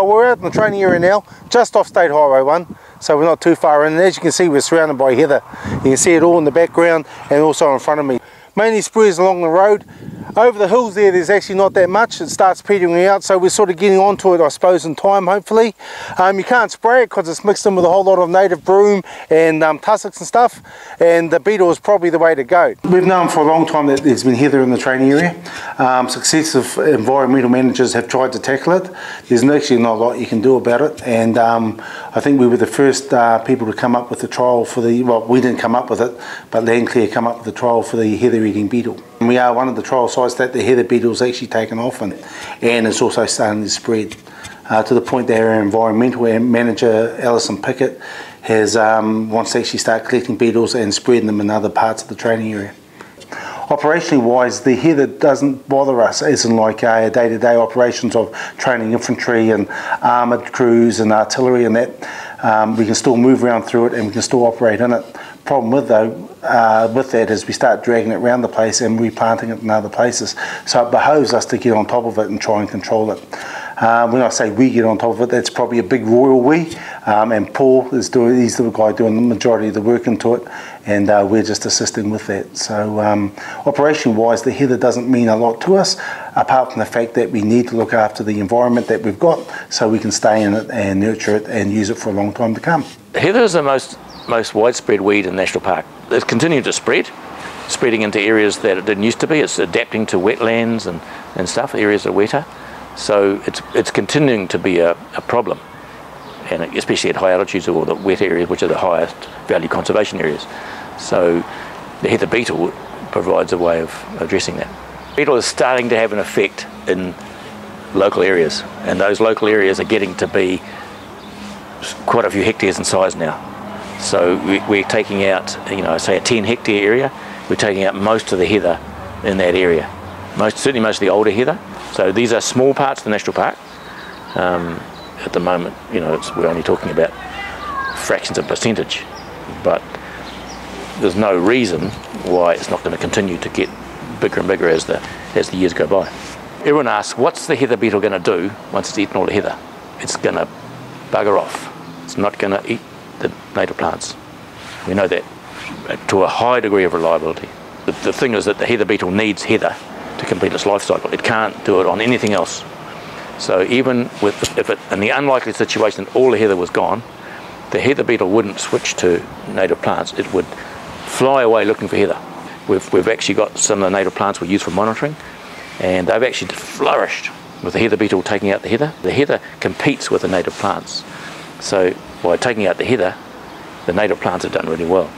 We're out in the training area now, just off State Highway 1, so we're not too far in. And as you can see, we're surrounded by heather. You can see it all in the background and also in front of me. Mainly spreads along the road. Over the hills there's actually not that much. It starts petering out, so we're sort of getting onto it, I suppose, in time, hopefully. You can't spray it because it's mixed in with a whole lot of native broom and tussocks and stuff, and the beetle is probably the way to go. We've known for a long time that there's been heather in the training area. Successive environmental managers have tried to tackle it. There's actually not a lot you can do about it, and I think we were the first people to come up with the trial for the, well, we didn't come up with it, but Landcare come up with the trial for the heather-eating beetle. And we are one of the trial sites that the heather beetle's actually taken off, and it's also starting to spread to the point that our environmental manager Alison Pickett has wants to actually start collecting beetles and spreading them in other parts of the training area. Operationally wise, the heather doesn't bother us, as in like day-to-day operations of training infantry and armoured crews and artillery and that. We can still move around through it and we can still operate in it. Problem with that is we start dragging it around the place and replanting it in other places. So it behoves us to get on top of it and try and control it. When I say we get on top of it, that's probably a big royal we, and Paul is he's the guy doing the majority of the work into it, and we're just assisting with that. So operation wise, the heather doesn't mean a lot to us, apart from the fact that we need to look after the environment that we've got so we can stay in it and nurture it and use it for a long time to come. Heather is the most widespread weed in the National Park. It's continuing to spreading into areas that it didn't used to be. It's adapting to wetlands and stuff, areas that are wetter. So it's continuing to be a problem, and especially at high altitudes or the wet areas, which are the highest value conservation areas. So the heather beetle provides a way of addressing that. Beetle is starting to have an effect in local areas, and those local areas are getting to be quite a few hectares in size now. So we're taking out, say a 10 hectare area, we're taking out most of the heather in that area. Certainly most of the older heather. So these are small parts of the National Park. At the moment, we're only talking about fractions of percentage, but there's no reason why it's not going to continue to get bigger and bigger as the years go by. Everyone asks, what's the heather beetle going to do once it's eaten all the heather? It's going to bugger off. It's not going to eat the native plants. We know that to a high degree of reliability. The thing is that the heather beetle needs heather to complete its life cycle. It can't do it on anything else. So even in the unlikely situation that all the heather was gone, the heather beetle wouldn't switch to native plants. It would fly away looking for heather. We've actually got some of the native plants we use for monitoring, and they've actually flourished with the heather beetle taking out the heather. The heather competes with the native plants. So by taking out the heather, the native plants have done really well.